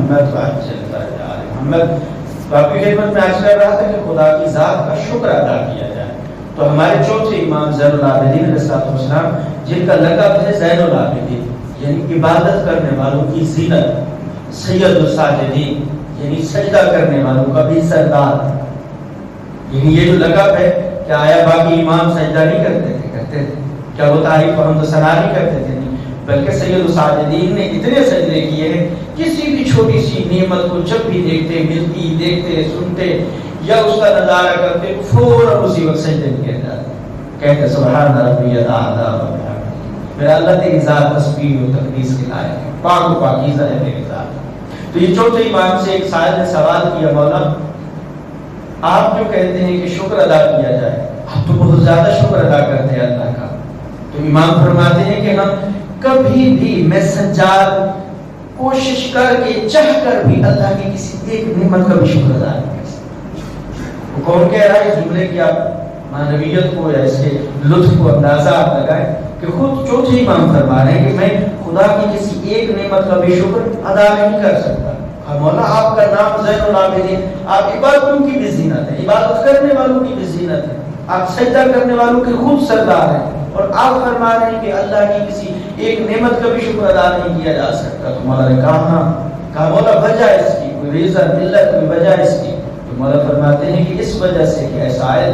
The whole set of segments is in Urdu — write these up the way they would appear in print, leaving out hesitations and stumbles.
محمد محمد تو آپ کی خدمت میں عرض کر رہا تھا کہ خدا کی ذات کا شکر ادا کیا جائے. تو ہمارے چوتھے امام زین العابدین علیہ السلام جن کا لقب ہے زین العابدین یعنی عبادت کرنے والوں کی زینت, سید الساجدین یعنی سجدہ کرنے والوں کا بھی سردار. یعنی یہ جو لقب ہے, کیا آیا باقی امام سجدہ نہیں کرتے تھے؟ کرتے تھے. کیا وہ تعریف اور حمد و ثنا نہیں کرتے تھے؟ نہیں, بلکہ سید الساجدین نے اتنے سجدے کیے ہیں, کسی بھی چھوٹی سی نعمت کو جب بھی دیکھتے, ملتی, دیکھتے, سنتے یا اس کا نظارہ کرتے, فوراً اسی وقت سجدے میں گر جاتے, کہتے سبحان ربی الاعلی و بحمدہ, میرا اللہ تیری ذات تسبیح و تقدیس کے لائق ہے, پاک و پاکیزہ ہے تیری ذات. تو یہ چوتھے امام سے ایک سائل نے سوال کیا, مولا آپ جو کہتے ہیں کہ شکر ادا کیا جائے, آپ تو بہت زیادہ شکر ادا کرتے ہیں اللہ کا. تو امام فرماتے ہیں کہ ہم کبھی بھی میں سجاد کوشش کر کے چاہ کر بھی اللہ کی کسی ایک نعمت کا بھی شکر ادا نہیں کر سکتے. وہ کون کہہ رہا ہے اس جملے کی آپ معنویت کو یا اس کے لطف کو اندازہ آپ لگائیں کہ خود چوتھے امام فرما رہے ہیں کہ میں خدا کی کسی ایک نعمت کا بھی شکر ادا نہیں کر سکتا. مولا آپ کا نام زین العابدین, آپ عبادتوں کی بھی زینت ہے, عبادت کرنے والوں کی بھی زینت ہے, آپ سجدہ کرنے والوں کے خود سردار ہیں, اور آپ فرما رہے ہیں کہ اللہ کی کسی ایک نعمت کا بھی شکر ادا نہیں کیا جا سکتا. تو مولا نے کہا مولا وجہ اس کی کوئی ریزن ملت کوئی وجہ اس کی. تو مولا فرماتے ہیں کہ اس وجہ سے کہ ایسا ہے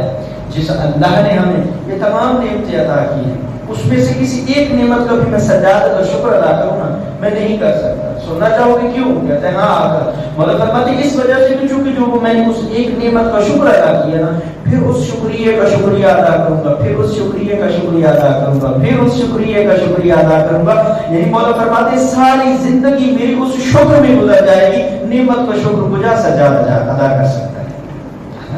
جس اللہ نے ہمیں یہ تمام نعمتیں عطا کی ہیں, اس میں سے کسی ایک نعمت کا بھی میں سجادہ کا شکر ادا کروں نا, میں نہیں کر سکتا. سننا چاہو گے کیوں؟ کہتے ہیں ہاں آقا. مولا فرماتے ہیں اس وجہ سے کہ چونکہ جو میں نے اس ایک نعمت کا شکر ادا کیا نا, پھر اس شکریہ کا شکریہ ادا کروں گا, پھر اس شکریہ کا شکریہ ادا کروں گا, پھر اس شکریہ کا شکریہ ادا کروں گا. یعنی مولا فرماتے ہیں ساری زندگی میری اس شکر میں گزر جائے گی, نعمت کا شکر مجھے سجادہ ادا کر سکتا ہے.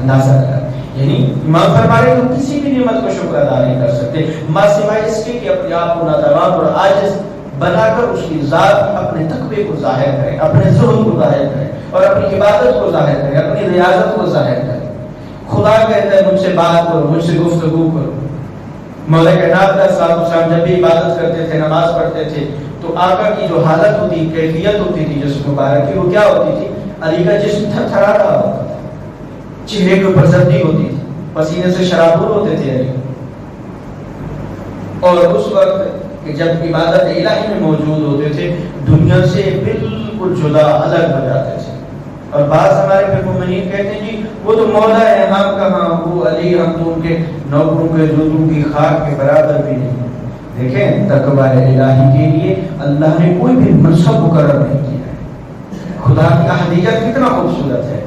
اندازہ لگا. یعنی امام فرما رہے ہیں کسی بھی نعمت کا شکر ادا نہیں کر سکتے ماں سوائے اس کے کہ اپنے آپ کو ناتوان اور عاجز بنا کر اس کی ذات اپنے تقوی کو ظاہر کرے, اپنے ظلم کو ظاہر کرے, اور اپنی عبادت کو ظاہر کرے, اپنی ریاضت کو ظاہر کرے. خدا کہتا ہے مجھ سے بات کرو, مجھ سے گفتگو کرو. مولا کائنات علیہ السلام جب بھی عبادت کرتے تھے, نماز پڑھتے تھے, تو آقا کی جو حالت ہوتی, کیفیت ہوتی تھی جسم مبارک کی, وہ کیا ہوتی تھی؟ علی کا جسم تھرتھرا رہا ہوتا تھا, چہرے کے اوپر سردی ہوتی تھی, پسینے سے شرابور ہوتے تھے علی. اور اس وقت کہ جب عبادت الہی میں موجود ہوتے تھے, دنیا سے بالکل جدا الگ ہو جاتے تھے. اور بعض ہمارے پھر مومنین کہتے ہیں جی وہ تو مولا ہے, ہم کہاں, وہ علی ہم تو ان کے نوکروں کے جوتوں کی خاک کے برابر بھی نہیں. دیکھیں تقوی الہی کے لیے اللہ نے کوئی بھی منصب مقرر نہیں کیا ہے. خدا کی احدیت کتنا خوبصورت ہے.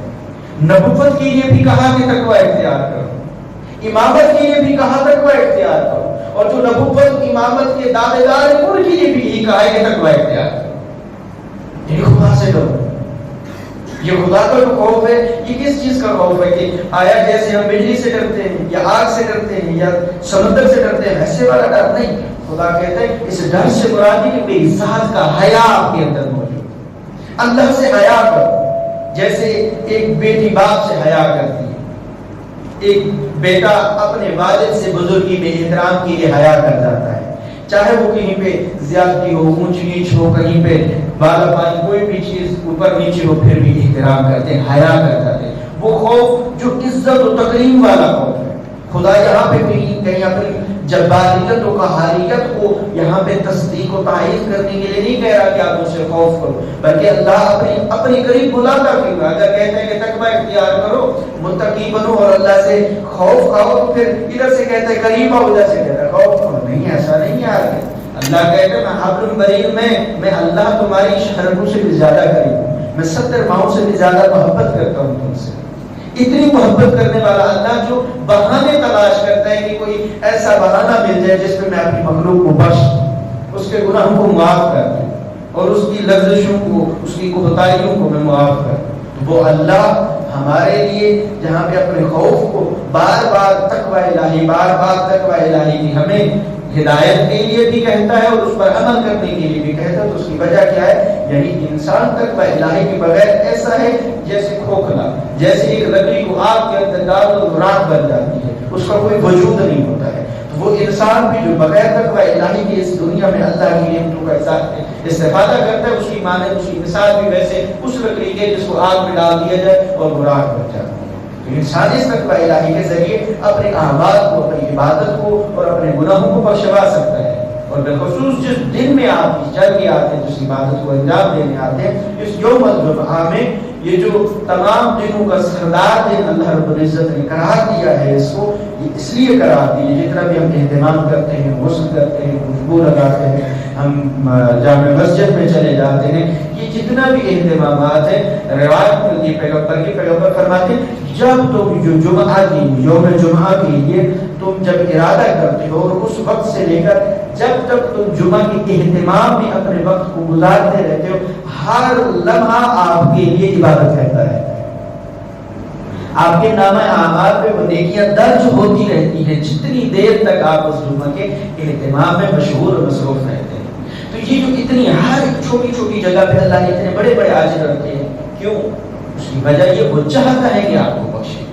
نبوت کے لیے بھی کہا کہ تقوی اختیار کرو, امامت کے لیے بھی کہا تقوی اختیار کرو, اور جو نبوت امامت کے دعوے دار ہیں ان کے لیے بھی یہی کہا ہے کہ تقوی اختیار کرو. یہ خدا سے ڈرو. یہ خدا کا جو خوف ہے یہ کس چیز کا خوف ہے کہ آیا جیسے ہم بجلی سے ڈرتے ہیں یا آگ سے ڈرتے ہیں یا سمندر سے ڈرتے ہیں, ایسے والا ڈر نہیں. خدا کہتا ہے اس ڈر سے مراد ہے کہ میری ذات کا حیا آپ کے اندر موجود ہے. اللہ سے حیا کرو جیسے ایک بیٹی باپ سے حیا کرتی ہے, ایک بیٹا اپنے والد سے بزرگی میں احترام کے لیے حیا کر جاتا ہے, چاہے وہ کہیں پہ زیادتی ہو, اونچ نیچ ہو, کہیں پہ بالا پانی کوئی بھی چیز اوپر نیچے ہو, پھر بھی احترام کرتے ہیں, حیا کر جاتے ہیں. وہ خوف جو عزت و تکریم والا خوف ہے. خدا یہاں پہ کہیں اپنی جباریت و قہاریت کو یہاں پہ تصدیق و تائید کرنے کے لیے نہیں کہہ رہا کہ آپ اسے خوف کرو, بلکہ اللہ اپنی قریب بلاتا کیوں ہے. اگر کہتے ہیں کہ تقوی اختیار کرو, متقی بنو اور اللہ سے خوف کھاؤ, تو پھر ادھر سے کہتے ہیں قریب آؤ, ادھر سے کہتا ہے خوف کرو. نہیں, ایسا نہیں ہے. آگے اللہ کہتے ہیں میں حبل برین میں اللہ تمہاری شرموں سے بھی زیادہ قریب ہوں, میں 70 ماؤں سے بھی زیادہ محبت کرتا ہوں تم سے. اتنی محبت کرنے والا اللہ جو بہانے تلاش کرتا ہے کہ کوئی ایسا بہانہ مل جائے جس میں میں اپنی مخلوق کو بخش, اس کے گناہوں کو معاف کر دوں, اور اس کی لغزشوں کو, اس کی کوتاہیوں کو میں معاف کر دوں. وہ اللہ ہمارے لیے جہاں پہ اپنے خوف کو بار بار تقوی الہی, بار بار تقوی الہی کی ہمیں ہدایت کے لیے بھی کہتا ہے اور اس پر عمل کرنے کے لیے بھی کہتا ہے. تو اس کی وجہ کیا ہے؟ یعنی انسان تقوی الہی کے بغیر ایسا ہے جیسے کھوکھلا, جیسے ایک لکڑی کو آگ کے اندر ڈال دو رات بن جاتی ہے, اس کا کوئی وجود نہیں ہوتا ہے. تو وہ انسان بھی جو بغیر تقوی الہی کے اس دنیا میں اللہ کی نعمتوں کا استفادہ کرتا ہے، اس کی مانند اس کی مثال بھی ویسے اس لکڑی کے جس کو آگ میں ڈال دیا جائے اور وہ راکھ بن جاتی ہے۔ تو انسان اس تقوی الہی کے ذریعے اپنے اعمال کو، اپنی عبادت کو اور اپنے گناہوں کو بخشوا سکتا ہے۔ اور بالخصوص جس دن میں آپ چل کے آتے ہیں، جس عبادت کو انجام دینے آتے ہیں، اس یوم الجمعہ میں یہ جو تمام دنوں کا سردار دن اللہ رب العزت نے قرار دیا ہے، اس کو اس لیے قرار دیا، جتنا بھی ہم اہتمام کرتے ہیں، غسل کرتے ہیں، خوشبو لگاتے ہیں، ہم جامع مسجد میں چلے جاتے ہیں، یہ جتنا بھی اہتمامات ہیں، روایت ملتی ہے پیغمبر فرماتے ہیں جب تم جو جمعہ کی یوم جمعہ کے لیے تم جب ارادہ کرتے ہو، اور اس وقت سے لے کر جب تک تم جمعہ کے اہتمام میں اپنے وقت کو گزارتے رہتے ہو، ہر لمحہ آپ کے لیے عبادت رہتا ہے، آپ کے نامہ اعمال پہ وہ نیکیاں درج ہوتی رہتی ہیں جتنی دیر تک آپ اس جمعہ کے اہتمام میں مشغول اور مصروف رہتے ہیں۔ تو یہ جو اتنی ہر ایک چھوٹی چھوٹی جگہ پہ اللہ نے اتنے بڑے بڑے اجر رکھے ہیں، کیوں؟ اس کی وجہ یہ وہ چاہتا ہے کہ آپ کو بخشے۔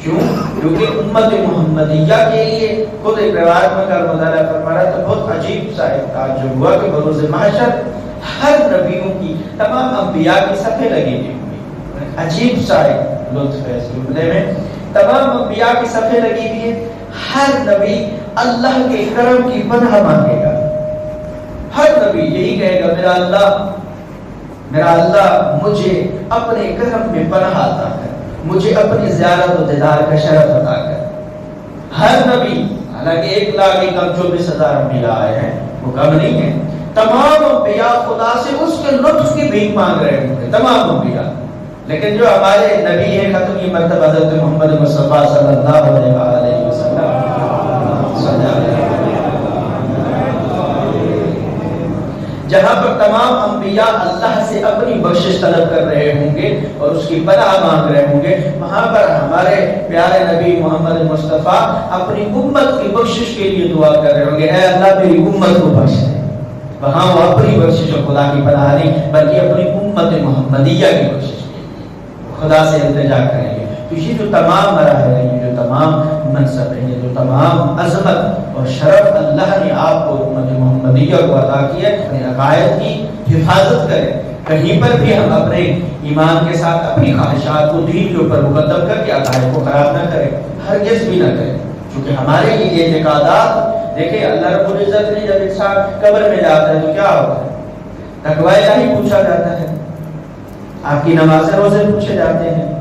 کیوں؟ کیونکہ امت محمدیہ کے لیے خود ایک روایت میں کا مطالعہ فرما رہا تو بہت عجیب سا ایک تعجب ہوا کہ بروز محشر ہر نبیوں کی، تمام انبیاء کی صفحے لگی ہوئی ہوئی، عجیب سا ایک لطف ہے اس جملے میں، تمام انبیاء کی صفحے لگی ہوئی ہے، ہر نبی اللہ کے کرم کی پناہ مانگے گا، ہر نبی یہی کہے گا میرا اللہ مجھے اپنے کرم میں پناہ عطا کر، مجھے اپنی زیارت و دیدار کا شرف عطا کر۔ ہر نبی، حالانکہ 1,41,000 انبیاء آئے ہیں، وہ کم نہیں ہے، تمام انبیاء خدا سے اس کے لطف کی بھیک مانگ رہے ہوں، تمام انبیاء، لیکن جو ہمارے نبی ہیں ختمی مرتبہ حضرت محمد مصطفیٰ صلی اللہ علیہ وسلم، جہاں پر تمام انبیاء اللہ سے اپنی بخشش طلب کر رہے ہوں گے اور اس کی پناہ مانگ رہے ہوں گے، وہاں پر ہمارے پیارے نبی محمد مصطفیٰ اپنی امت کی بخشش کے لیے دعا کر رہے ہوں گے، اے اللہ میری امت کو بخش دے۔ وہاں وہ اپنی بخشش اور خدا کی پناہ نہیں بلکہ اپنی امت محمدیہ کی بخشش کے لیے خدا سے التجا کریں گے۔ تو یہ جو تمام مراحل ہیں، یہ جو تمام منصب ہیں، یہ جو تمام عظمت اور شرف اللہ نے آپ کو امت محمدیہ کو عطا کیا، اپنے عقائد کی حفاظت کریں، کہیں پر بھی ہم اپنے ایمان کے ساتھ اپنی خواہشات کو دین کے اوپر مقدم کر کے عقائد کو خراب نہ کریں، ہرگز بھی نہ کریں، کیونکہ ہمارے یہ اعتقادات، دیکھیں اللہ رب العزت نے جب انسان قبر میں جاتا ہے تو کیا ہوتا ہے؟ تقوی الہی پوچھا جاتا ہے، آپ کی نماز روزے پوچھے جاتے ہیں،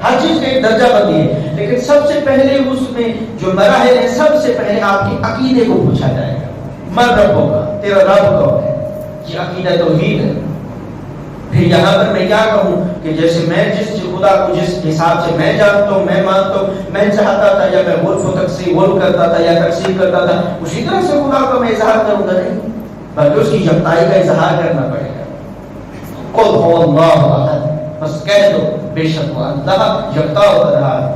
ہر چیز کا ایک درجہ بندی ہے، لیکن سب سے پہلے اس میں جو مراحل ہیں، سب سے پہلے آپ کے عقیدے کو پوچھا جائے گا، من رب ہوگا، تیرا رب کون ہے، یہ عقیدہ توحید ہے۔ پھر یہاں پر میں کیا کہوں کہ جیسے میں جس خدا کو جس حساب سے میں جانتا ہوں، میں مانتا ہوں، میں چاہتا تھا یا میں غلف و تقسیم کرتا تھا یا تقسیم کرتا تھا، اسی طرح سے خدا کو میں اظہار کروں گا نہیں، بلکہ اس کی یکتائی کا اظہار کرنا پڑے گا۔ قل هو اللہ احد، بس کہہ دو بے شک وہ اللہ یکتا و رہا ہے،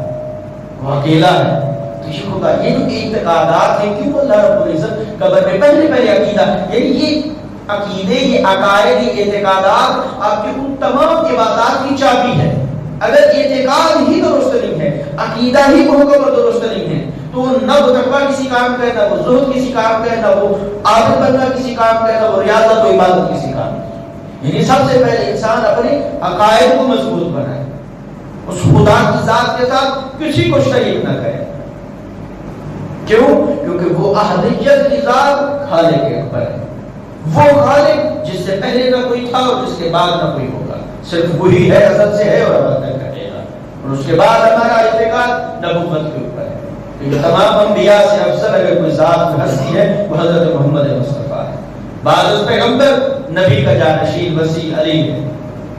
وہ اکیلا ہے۔ تو یہ خدا، یہ جو اعتقادات ہیں، کیوں اللہ رب العزت قبر میں پہلے عقیدہ، یعنی یہ عقیدے، یہ عقائد، یہ اعتقادات آپ کی ان تمام عبادات کی چابی ہے۔ اگر اعتقاد ہی درست نہیں ہے، عقیدہ ہی مکمل درست نہیں ہے، تو نہ وہ تقویٰ کسی کام کا ہے، نہ وہ زہد کسی کام کا ہے، نہ وہ عابد بننا کسی کام کا ہے، نہ وہ ریاضت و عبادت کسی کام کا ہے۔ یعنی سب سے پہلے انسان اپنے عقائد کو مضبوط بنائے، اس خدا کی ذات کے ساتھ کسی کو شریک نہ کرے۔ کیوں؟ کیونکہ وہ احدیت کی ذات خالق اکبر ہے، وہ خالق جس سے پہلے نہ کوئی تھا اور جس کے بعد نہ کوئی ہوگا، صرف وہی ہے، ازل سے ہے اور ابد تک رہے گا، اور اس کے بعد ہمارا اعتقاد نبوت کے اوپر ہے۔ کیونکہ تمام انبیاء سے افضل اگر کوئی ذات ہستی ہے وہ حضرت محمد مصطفیٰ ہے۔ بعد اس پیغمبر نبی کا جانشین وسیع علی ہے،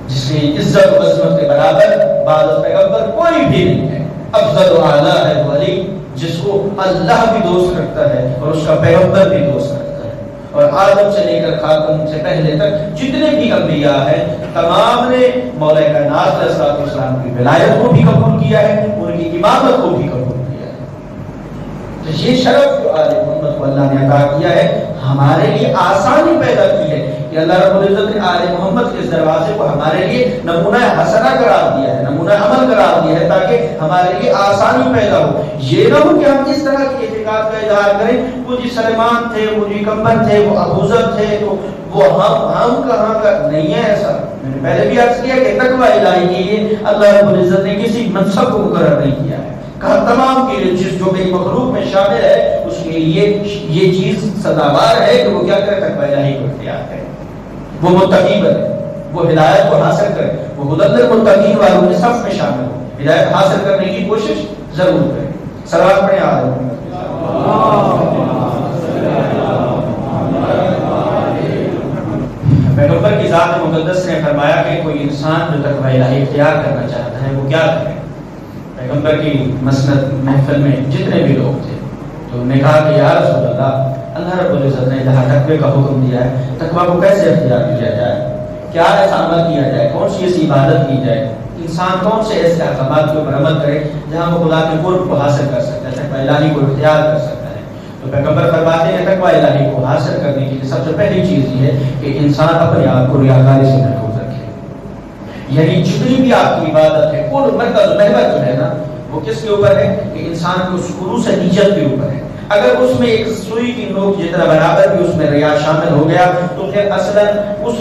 جس کی عزت و عظمت کے برابر بعد اس پیغمبر کوئی بھی نہیں ہے۔ افضل و اعلیٰ ہے وہ علی، جس کو اللہ بھی دوست رکھتا ہے اور اس کا پیغمبر بھی دوست رکھتا ہے، اور آدم سے لے کر خاتم سے پہلے تک جتنے بھی انبیاء ہیں تمام نے مولا کائنات علیہ السلام کی ولایت کو بھی قبول کیا ہے، ان کی امامت کو بھی قبول کیا ہے۔ تو یہ شرف جو آل محمد کو اللہ نے عطا کیا ہے، ہمارے لیے آسانی پیدا کی ہے کہ اللہ رب العزت نے آل محمد اس دروازے کو ہمارے لیے نمونہ حسنہ قرار دیا ہے، نمونہ عمل قرار دیا ہے تاکہ ہمارے لیے آسانی پیدا ہو۔ یہ نہ ہو کہ ہم اس طرح کی اعتقاد کا اظہار کریں وہ جی سلیمان تھے، وہ جی کمبر تھے، وہ ابو ذر تھے، تو وہ ہم کہاں کا نہیں ہے ایسا۔ میں نے پہلے بھی عرض کیا کہ تقوی الہی کے لیے اللہ رب العزت نے کسی منصب کو مقرر نہیں کیا ہے، کہا تمام کے لیے جس جو میری مخلوق میں شامل ہے اس کے لیے یہ چیز سزاوار ہے کہ وہ کیا کرے، تقوی الہی کو اختیار کرے، وہ متقی بنے، وہ ہدایت کو حاصل کرے، وہ ہدی للمتقین والوں کے صف میں شامل ہو، ہدایت حاصل کرنے کی کوشش ضرور کرے۔ صلوات پڑھیں آدھے پیغمبر کی ذات مقدس نے فرمایا کہ کوئی انسان جو تقوی الہی اختیار کرنا چاہتا ہے وہ کیا کرے۔ پیغمبر کی مسند محفل میں جتنے بھی لوگ تھے تو انہوں نے کہا کہ یا رسول اللہ رب العزت نے جہاں تقوی کا حکم دیا ہے، تقوی کو کیسے اختیار کیا جائے، کیا ایسا عمل کیا جائے، کون سی ایسی عبادت کی جائے، انسان کون سے ایسے احکامات کے اوپر عمل کرے جہاں وہ خدا کے قرب کو حاصل کر سکتا ہے، تقوی الہی کو اختیار کر سکتا ہے۔ تو پیغمبر فرماتے ہیں تقوی الہی کو حاصل کرنے کے لیے سب سے پہلی چیز یہ ہے کہ انسان اپنے آپ کو ریاکاری سے محفوظ رکھے، یعنی جتنی بھی آپ کی عبادت ہے کل مرکز محور جو ہے نا وہ کس کے اوپر ہے کہ انسان کو خلوص نیت کے اوپر ہے۔ اگر اس میں ایک سوئی کی نوک جتنا برابر بھی اس میں ریا شامل ہو گیا تو پھر اصلاً اس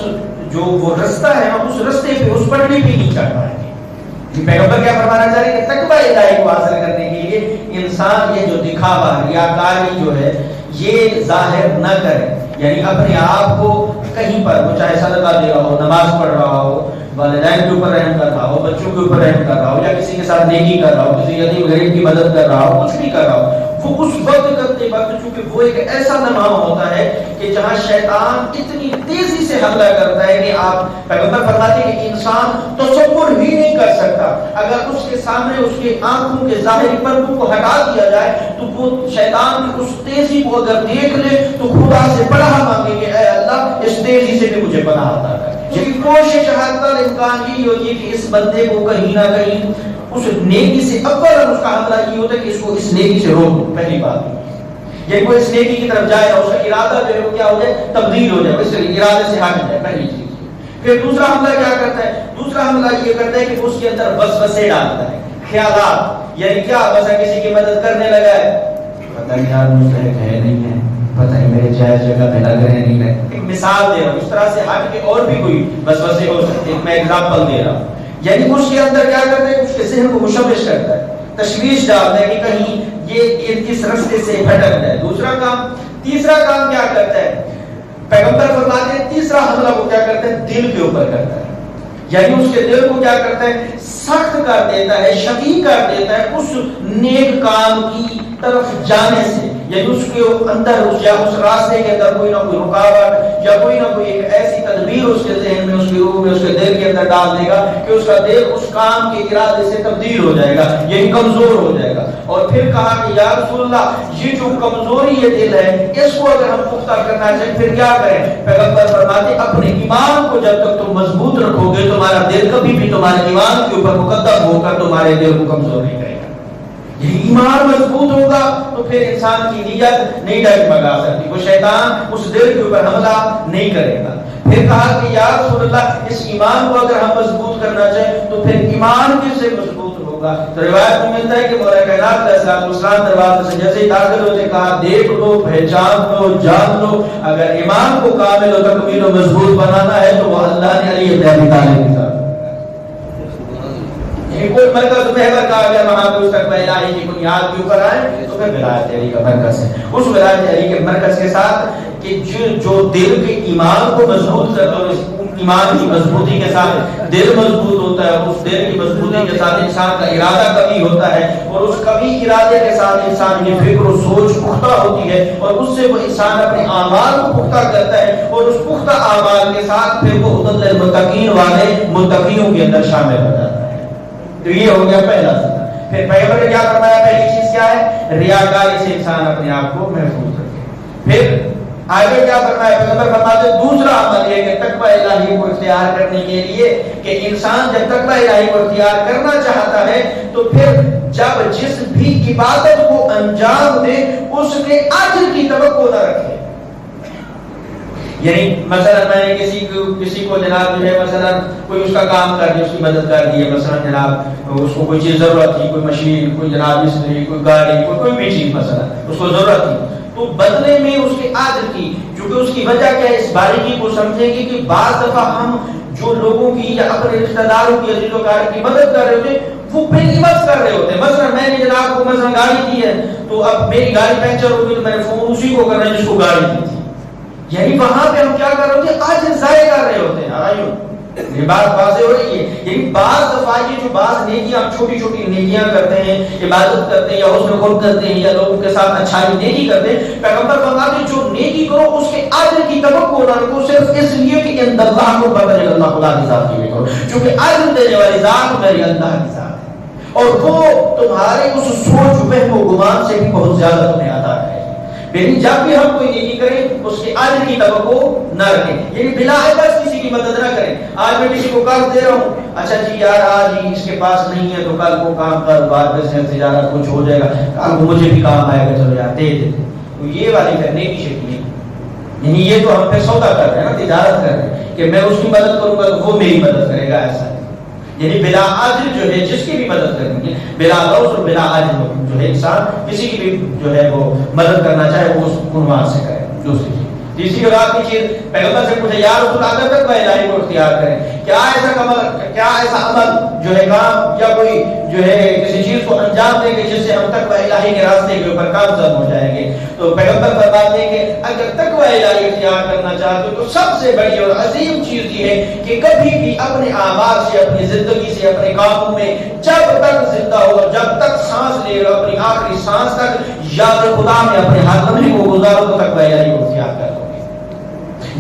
جو وہ رستہ ہے اس رستے پہ اس پٹڑی پہ نہیں چڑھ پائے گے۔ پیغمبر کیا فرمانا چاہ رہے ہیں کہ تقوی الہی کو حاصل کرنے کے لیے انسان یہ جو دکھاوا ریاکاری جو ہے یہ ظاہر نہ کرے، یعنی اپنے آپ کو کہیں پر وہ چاہے صدقہ دے رہا ہو، نماز پڑھ رہا ہو، والدین کے اوپر رحم کر رہا ہو، بچوں کے اوپر رحم کر رہا ہو، یا کسی کے ساتھ نیکی کر رہا ہو، کسی یتیم غریب کی مدد کر رہا ہو، کچھ بھی کر رہا ہو، وہ اس وقت کرتے وقت چونکہ وہ ایک ایسا لمحہ ہوتا ہے کہ جہاں شیطان اتنی تیزی سے حملہ کرتا ہے کہ آپ پیغمبر فرماتے ہیں کہ انسان تصور ہی نہیں کر سکتا، اگر اس کے سامنے اس کے آنکھوں کے ظاہری پردوں کو ہٹا دیا جائے تو وہ شیطان کی اس تیزی کو اگر دیکھ لے تو خدا سے پناہ مانگے کہ اے اللہ اس تیزی سے بھی مجھے پناہ عطا کر۔ یہ کوشش ہر طرح امکان یہ ہوتی ہے کہ اس بندے کو کہیں نہ کہیں اس نیکی سے اول اس کا حملہ یہ ہوتا ہے کہ اس کو اس نیکی سے روک دو، پہلی بات یہ کوئی اس نیکی کی طرف جائے اور اس کا ارادہ جو ہے وہ کیا ہو جائے، تبدیل ہو جائے، اس ارادے سے ہٹ جائے، پہلی چیز۔ پھر دوسرا حملہ کیا کرتا ہے، دوسرا حملہ یہ کرتا ہے کہ اس کے اندر وسوسے ڈالتا ہے، خیالات، یعنی کیا مثلا کسی کی مدد کرنے لگا ہے، پتہ نہیں یار مستحق ہے نہیں ہے، پتہ نہیں میرے جائز جگہ پہ لگ رہے نہیں لگ۔ ایک مثال دے رہا ہوں، اس طرح سے ہٹ کے اور بھی کوئی وسوسے ہو سکتے ہیں، میں ایگزامپل دے رہا ہوں۔ یعنی اس کے اندر کیا کرتا ہے، اس کے ذہن کو مشوش کرتا ہے، تشویش ڈالتا ہے کہ کہیں یہ اس رستے سے بھٹک جائے۔ دوسرا کام، تیسرا کام کیا کرتا ہے، پیغمبر فرماتے ہیں تیسرا حملہ وہ کیا کرتا ہے، دل کے اوپر کرتا ہے، یعنی اس کے دل کو کیا کرتا ہے، سخت کر دیتا ہے، شکی کر دیتا ہے اس نیک کام کی طرف جانے سے، یعنی اس کے اندر یا اس راستے کے اندر کوئی نہ کوئی رکاوٹ یا کوئی نہ کوئی ایک ایسی تدبیر اس کے ذہن میں، اس کی روح میں، اس کے دل کے اندر ڈال دے گا کہ اس کا دل اس کام کے ارادے سے تبدیل ہو جائے گا، یعنی کمزور ہو جائے گا۔ اور پھر کہا کہ یا رسول اللہ یہ جو کمزوری یہ دل ہے اس کو اگر ہم پختہ کرنا چاہیں پھر کیا کریں، پیغمبر فرماتے اپنے ایمان کو جب تک تم مضبوط رکھو گے تمہارا دل کبھی بھی تمہارے ایمان کے اوپر مقدم ہو کر تمہارے دل کو کمزور نہیں کرے گا۔ ایمان مضبوط ہوگا تو پھر انسان کی نیت نہیں ڈگمگا سکتی، وہ شیطان اس دل کے اوپر حملہ نہیں کرے گا۔ پھر کہا کہ یا رسول اللہ اس ایمان کو اگر ہم مضبوط کرنا چاہیں تو پھر ایمان کس سے مضبوط ہوگا؟ تو روایت میں ملتا ہے کہ مولا کائنات علیہ السلام دروازے سے جیسے ہی داخل ہوتے کہا دیکھ لو، پہچان لو، جان لو، اگر ایمان کو کامل و تکمیل و مضبوط بنانا ہے تو وہ اللہ نے علی ابن ابی طالب کے ساتھ کوئی مرکز محور کا اگر وہاں پہ اس تک الہی کی بنیاد کے اوپر آئے تو پھر ولایت علی کا مرکز ہے، اس ولایت علی کے مرکز کے ساتھ کہ جو دل کے ایمان کو مضبوط کرتا ہے، ایمان کی مضبوطی کے ساتھ دل مضبوط ہوتا ہے، اس دل کی مضبوطی کے ساتھ انسان کا ارادہ قوی ہوتا ہے، اور اس قوی ارادے کے ساتھ انسان کی فکر و سوچ پختہ ہوتی ہے، اور اس سے وہ انسان اپنے اعمال کو پختہ کرتا ہے، اور اس پختہ اعمال کے ساتھ پھر وہ حدت المتقین والے متقیوں کے اندر شامل ہو جاتا ہے۔ تو یہ ہو گیا پہلا سطح۔ پھر پیغمبر نے کیا فرمایا، پہلی چیز کیا ہے، ریاکاری سے انسان اپنے آپ کو محفوظ رکھے۔ پھر آگے کیا فرمایا، پیغمبر فرماتے دوسرا عمل یہ کہ تقوی الہی کو اختیار کرنے کے لیے کہ انسان جب تقوی الہی کو اختیار کرنا چاہتا ہے تو پھر جب جس بھی عبادت کو انجام دے اس کے اجر کی توقع نہ رکھے، یعنی مثلا میں نے کسی کو جناب جو ہے مثلا کوئی اس کا کام کر دیا، اس کی مدد کر دی ہے، مثلا جناب اس کو کوئی چیز ضرورت تھی، کوئی مشین، کوئی جناب استری، کوئی گاڑی، کوئی بھی چیز مثلا اس کو ضرورت تھی، تو بدلے میں اس کے اجر کی، کیونکہ اس کی وجہ کیا ہے، اس باریکی کو سمجھیں گے کہ بعض دفعہ ہم جو لوگوں کی یا اپنے رشتہ داروں کی عزیز و اقارب کی مدد کر رہے ہوتے ہیں وہ بے عوض کر رہے ہوتے ہیں. مثلا میں نے جناب کو مثلا گاڑی دی ہے، تو اب میری گاڑی پنچر ہوگی تو میں نے فون اسی کو کرنا جس کو گاڑی دی تھی. یعنی وہاں پہ ہم کیا کر رہے ہوتے ہیں، آج ضائع کر رہے ہوتے ہیں. یہ بات واضح ہو رہی ہے. یعنی بعض دفعہ یہ جو بعض نیکیاں ہم چھوٹی چھوٹی نیکیاں کرتے ہیں، عبادت کرتے ہیں یا حسن خلق کرتے ہیں یا لوگوں کے ساتھ اچھائی نیکی کرتے ہیں، پیغمبر فرماتے ہیں جو نیکی کرو اس کے اجر کی توقع نہ رکھو صرف اس لیے کہ ان اللہ کو پتہ ہے، اللہ خدا کی ذات کی کرو، کیونکہ اجر دینے والی ذات میری اللہ کی ذات ہے، اور وہ تمہارے اس سوچ وہم و گمان سے بھی بہت زیادہ تمہیں عطا کرے. لیکن جب بھی ہم کوئی نیکی کریں اس کے اجر کی توقع نہ رکھیں، یعنی بلا عوض کسی کی مدد نہ کریں. آج میں کسی کو قرض دے رہا ہوں، اچھا جی یار آج ہی اس کے پاس نہیں ہے تو کل کو کام کر، بعد بزنس تجارت کچھ ہو جائے گا، کل کو مجھے بھی کام آئے گا، چلو یار دے دے. تو یہ والی کرنے کی شکل ہے. یعنی یہ تو ہم پہ سودا کر رہے ہیں نا، تجارت کر رہے ہیں کہ میں اس کی مدد کروں گا تو وہ میری مدد کرے گا. ایسا یعنی بلا اجر جو ہے جس کی بھی مدد کریں گے، بلا لوز اور بلا اجر جو ہے انسان کسی کی بھی جو ہے وہ مدد کرنا چاہے وہ اس عنوان سے کرے. دوسری چیز، تیسری اور آخری چیز، پیغمبر سے پوچھا یا رسول اللہ تک میں الہی کو اختیار کریں، کیا ایسا عمل جو ہے کام یا کوئی جو ہے کسی چیز کو انجام دیں گے جس سے ہم تقوی الہی کے راستے کے اوپر کامزن ہو جائیں گے. تو پیغمبر فرماتے ہیں کہ اگر تقوی الہی اختیار کرنا چاہتے ہو تو سب سے بڑی اور عظیم چیز یہ ہے کہ کبھی بھی اپنے اعمال سے، اپنی زندگی سے، اپنے کاموں میں جب تک زندہ ہو، جب تک سانس لے رہے ہو، اپنی آخری سانس تک یاد خدا میں اپنے ہر لمحے کو گزارو تو تقوی الہی کو اختیار کرو.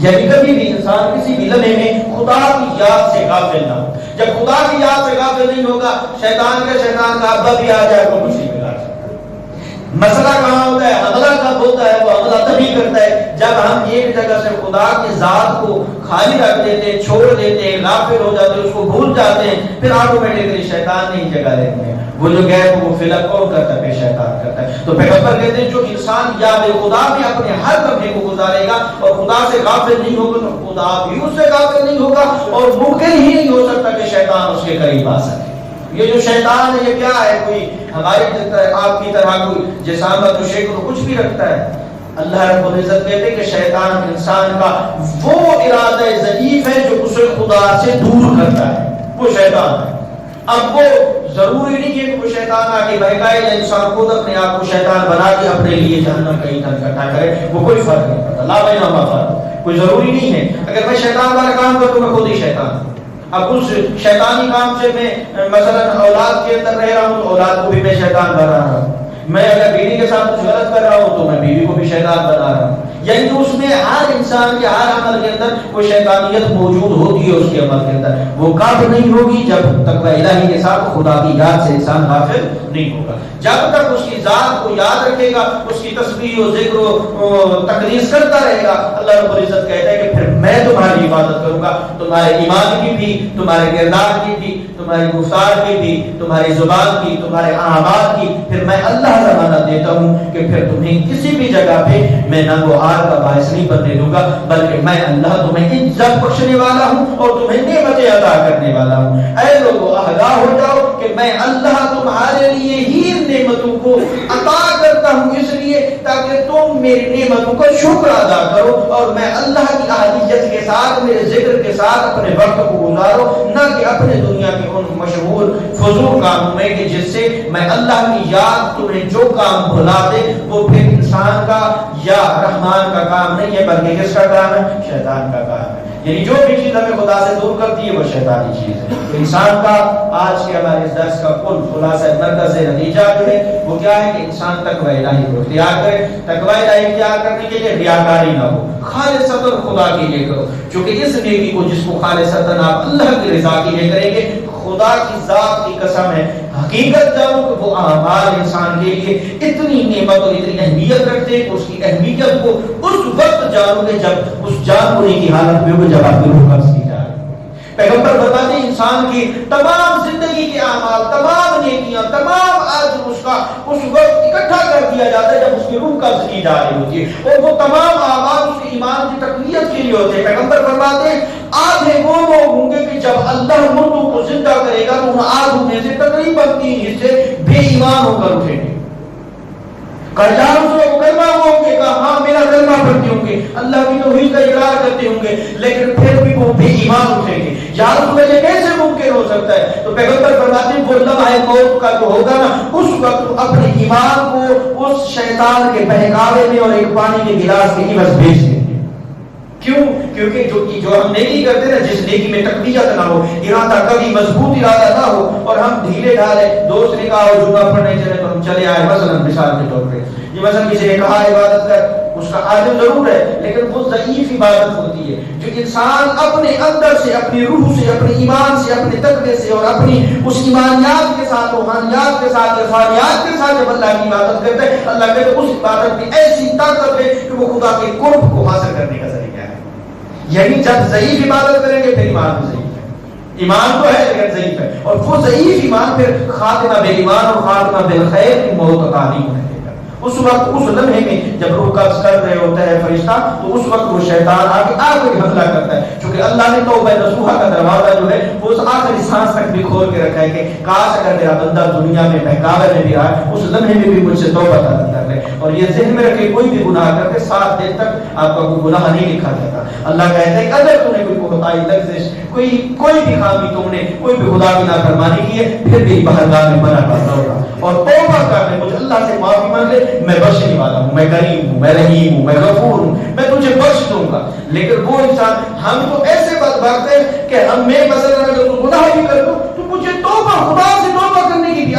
یعنی کبھی بھی انسان کسی بھی لمحے میں خدا کی یاد سے غافل نہ ہو. جب خدا کی یاد سے غافل نہیں ہوگا، شیطان کا ابا بھی آ جائے تو کچھ نہیں بگاڑ سکتا. مسئلہ کہاں ہوتا ہے، حملہ کب ہوتا ہے، وہ حملہ تبھی کرتا ہے جب ہم ایک جگہ سے خدا کی ذات کو خالی رکھ دیتے ہیں، چھوڑ دیتے ہیں، غافل ہو جاتے ہیں، اس کو بھول جاتے ہیں، پھر آٹومیٹکلی شیطان نہیں جگہ لیتے ہیں. وہ جو غیر کو وہ فی الحال کون کرتا ہے، شیطان کرتا ہے. تو پیغمبر کہتے ہیں جو انسان یاد خدا میں اپنے ہر لمحے کو گزارے گا اور خدا سے غافل نہیں ہوگا تو خدا بھی اس سے غافل نہیں ہوگا، اور ممکن ہی نہیں ہو سکتا کہ شیطان اس کے قریب آ سکے. یہ جو شیطان ہے یہ کیا ہے، کوئی ہمارے آپ کی طرح کوئی جسامت و شکل کچھ بھی رکھتا ہے. اللہ رب العزت کہتے ہیں کہ شیطان انسان کا وہ ارادہ ضعیف ہے جو اسے خدا سے دور کرتا ہے، وہ شیطان ہے. اب وہ ضروری نہیں ہے کہ وہ شیطان آ کے بہکائے یا انسان خود اپنے آپ کو شیطان بنا کے اپنے لیے جہنم کا ایندھن اکٹھا کرے، وہ کوئی فرق نہیں پڑتا. لا بینہما فرق، کوئی ضروری نہیں ہے. اگر میں شیطان والا کام کروں میں خود ہی شیطان ہوں. اب اس شیطانی کام سے میں مثلا اولاد کے اندر رہ رہا ہوں تو اولاد کو بھی میں شیطان بنا رہا ہوں. میں اگر بیوی کے ساتھ کچھ غلط کر رہا ہوں تو میں بیوی کو بھی شیطان بنا رہا ہوں. یعنی اس میں ہر انسان کے ہر عمل کے اندر کوئی شیطانیت موجود ہوتی ہے. اس کے عمل کے اندر وہ کافر نہیں ہوگی جب تقوی الہی کے ساتھ خدا کی یاد سے انسان غافل نہیں ہوگا. جب تک اس کی ذات کو یاد رکھے گا، اس کی تسبیح و ذکر و تقدیس کرتا رہے گا، اللہ رب العزت کہتا ہے کہ پھر میں تمہاری عبادت کروں گا، تمہارے ایمان کی بھی، تمہارے کردار کی بھی، تمہاری گفتار کی بھی، تمہاری زبان کی، تمہارے اعمال کی. پھر میں اللہ ضمانت دیتا ہوں کہ پھر تمہیں کسی بھی جگہ پہ میں ننگوہار کا باعث نہیں بننے دوں گا، بلکہ میں اللہ تمہیں عزت بخشنے والا ہوں اور تمہیں نعمتیں عطا کرنے والا ہوں. اے لوگو آگاہ ہو جاؤ کہ میں اللہ تمہارے لیے ہی نعمتوں کو عطا کرتا ہوں، اس لیے تاکہ تم میری نعمتوں کا شکر ادا کرو اور میں اللہ کی احادیت کے ساتھ، میرے ذکر کے ساتھ اپنے وقت کو گزارو، نہ کہ اپنے دنیا کے ان مشہور فضول کاموں میں کہ جس سے میں اللہ کی یاد تمہیں جو کام بھلا دے وہ پھر انسان کا یا رحمان کا کام نہیں ہے بلکہ کس کا کام ہے، شیطان کا کام ہے. یعنی جو بھی چیز ہمیں خدا سے دور کرتی ہے وہ شیطانی چیز ہے. تو انسان کا آج کے ہمارے اس درس کا کل خلاصہ مرکز نتیجہ جو ہے وہ کیا ہے کہ انسان تقوی الہی کو اختیار کرے. تقوی الہی اختیار کرنے کے لیے ریاکاری نہ ہو، خالصتاً خدا کے لیے کرو، کیونکہ اس نیکی کو جس کو خالصتاً آپ اللہ کی رضا کے لیے کریں گے، خدا کی ذات کی قسم ہے حقیقت جانو کہ وہ اعمال انسان کے لیے اتنی نعمت اور اتنی اہمیت رکھتے ہیں، اس کی اہمیت کو اس وقت جانو گے جب اس جان ہونے کی حالت میں ہو، جب آپ کی روح قبض کی جائے. پیغمبر بتاتے ہیں انسان کی تمام زندگی کے اعمال، تمام نیکیاں، تمام آج اس کا اس وقت اکٹھا کر دیا جاتا ہے جب اس کی روح قبض کی جا رہی ہوتی ہے، اور وہ تمام اعمال اس کے ایمان کی تقویت کے لیے ہوتے ہیں۔ پیغمبر فرماتے ہیں آدھے وہ لوگ ہوں گے کہ جب اللہ مردوں کو زندہ کرے گا تو ان آدھوں میں سے تقریباً 3 حصے بے ایمان ہو کر اٹھیں گے۔ وہ کلمہ ہوں گے، کہا ہاں میرا کلمہ پڑھتے ہوں گے، اللہ کی توحید کا اقرار کرتے ہوں گے، لیکن پھر بھی وہ بے ایمان اٹھیں گے۔ یا رسول اللہ یہ کیسے ممکن ہو سکتا ہے؟ تو پیغمبر فرماتے ہیں وہ لمحہ موت کا جو ہوگا نا، اس وقت اپنے ایمان کو اس شیطان کے بہکاوے میں اور ایک پانی کے گلاس کے عوض بیچ دیں گے۔ کیوں؟ کیونکہ جو ہم نیکی کرتے ہیں، جس نیکی میں تقویت نہ ہو، ارادہ کبھی مضبوط ارادہ نہ ہو، اور ہم ڈھیلے ڈھالے، دوست نے کہا جمعہ پڑھنے چلے تو ہم چلے آئے، مثلا مثال کے طور پہ یہ مثلا کسی نے کہا عبادت کر، اس کا عالم ضرور ہے لیکن وہ ضعیف عبادت ہوتی ہے۔ جو انسان اپنے اندر سے، اپنی روح سے، اپنے ایمان سے، اپنے تقوی سے اور اپنی اس ایمانیات کے ساتھ، روحانیات کے ساتھ، عرفانیات کے ساتھ جب اللہ کی عبادت کرتا ہے، اللہ کہتے ہیں اس عبادت میں ایسی طاقت ہے کہ وہ خدا کے قرب کو حاصل کرنے کا ذریعہ ہے۔ یعنی جب ضعیف عبادت کریں گے پھر ایمان بھی ضعیف ہے، ایمان تو ہے لیکن ضعیف ہے، اور وہ ضعیف ایمان پھر خاتمہ بے ایمان اور خاتمہ بالخیر کی موت عطا نہیں ہونے دے گا۔ اس وقت، اس لمحے میں جب روح قبض کر رہے ہوتا ہے فرشتہ، تو اس وقت وہ شیطان آگے حملہ کرتا ہے، چونکہ اللہ نے توبہ نصوحہ کا دروازہ جو ہے وہ اس آخری سانس تک بھی کھول کے رکھا ہے کہ کاش اگر میرا بندہ دنیا میں بہکاوے میں بھی رہا، اس لمحے میں بھی مجھ سے توبہ طلب کر لے، اور یہ ذہن میں رکھے کوئی بھی گناہ کرتے 7 دن تک آپ کا کوئی گناہ نہیں لکھا جاتا۔ اللہ کہتے ہیں کہ اگر تم نے کوئی کوتاہی، لغزش، کوئی بھی خامی، تم نے کوئی بھی خدا کی نافرمانی کی ہے، پھر بھی بارگاہ میں منع کرنا ہوگا اور توبہ کر لے، مجھے اللہ سے معافی مانگ لے، میں بخشنے والا ہوں، میں کریم ہوں، میں رحیم ہوں، میں غفور ہوں، میں تجھے بخش دوں گا۔ لیکن وہ انسان، ہم تو ایسے بدبخت ہیں کہ میں مثلا اگر تو گناہ بھی کر دوں تو مجھے توبہ، خدا سے توبہ کرنے کی بھی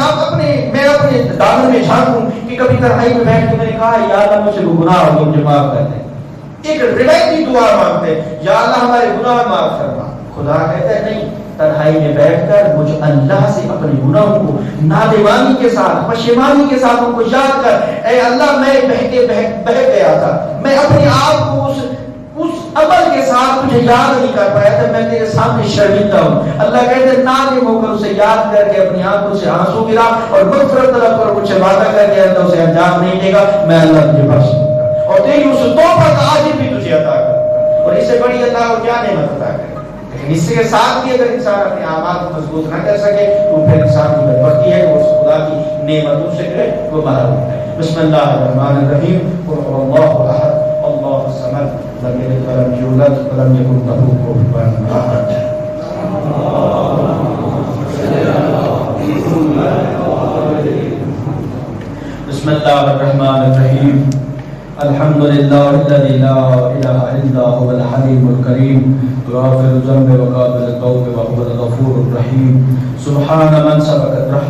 میں اپنے دامن میں جھانکوں کہ کبھی تنہائی میں بیٹھ کے میں نے کہا یا اللہ مجھ سے گناہ ہو گیا، مجھے معاف کر دے، ایک روایتی دعا مانگتے ہیں یا اللہ ہمارے گناہ معاف فرما۔ خدا کہتا ہے نہیں، تنہائی میں بیٹھ کر مجھ اللہ سے اپنے گناہوں کو نادمانی کے ساتھ، پشیمانی کے ساتھ ان کو یاد کر، اے اللہ میں بہک گیا تھا، میں اپنے آپ کو اس عمل کے ساتھ تجھے یاد نہیں کر پایا تھا، میں تیرے سامنے شرمندہ ہوں۔ اللہ کہتے ہیں نادم ہو کر اسے یاد کر کے اپنی آنکھوں سے آنسو گرا اور مغفرت طلب کر مجھ سے وعدہ کر کے اللہ اسے انجام نہیں دے گا، میں اللہ تجھے بخش دوں گا اور تیری اس توبہ کا اجر بھی تجھے عطا کروں گا۔ اور اس سے بڑی اللہ کو کیا نعمت عطا کرے؟ لیکن اس کے ساتھ بھی اگر انسان اپنے اعمال کو مضبوط نہ کر سکے تو پھر انسان کی بدبختی ہے کہ وہ خدا کی نعمتوں سے وہ باہر ہوتا ہے۔ بسم اللہ الرحمن الرحیم، قل هو الله احد الله الصمد لم يلد ولم يولد ولم يكن له كفوا احد۔ بسم اللہ الرحمن الرحیم، الحمد للہ الذی لا الہ الا هو الحلیم الکریم غافر الذنب وقابل التوب وهو الغفور الرحیم، سبحان من سبقت رحمته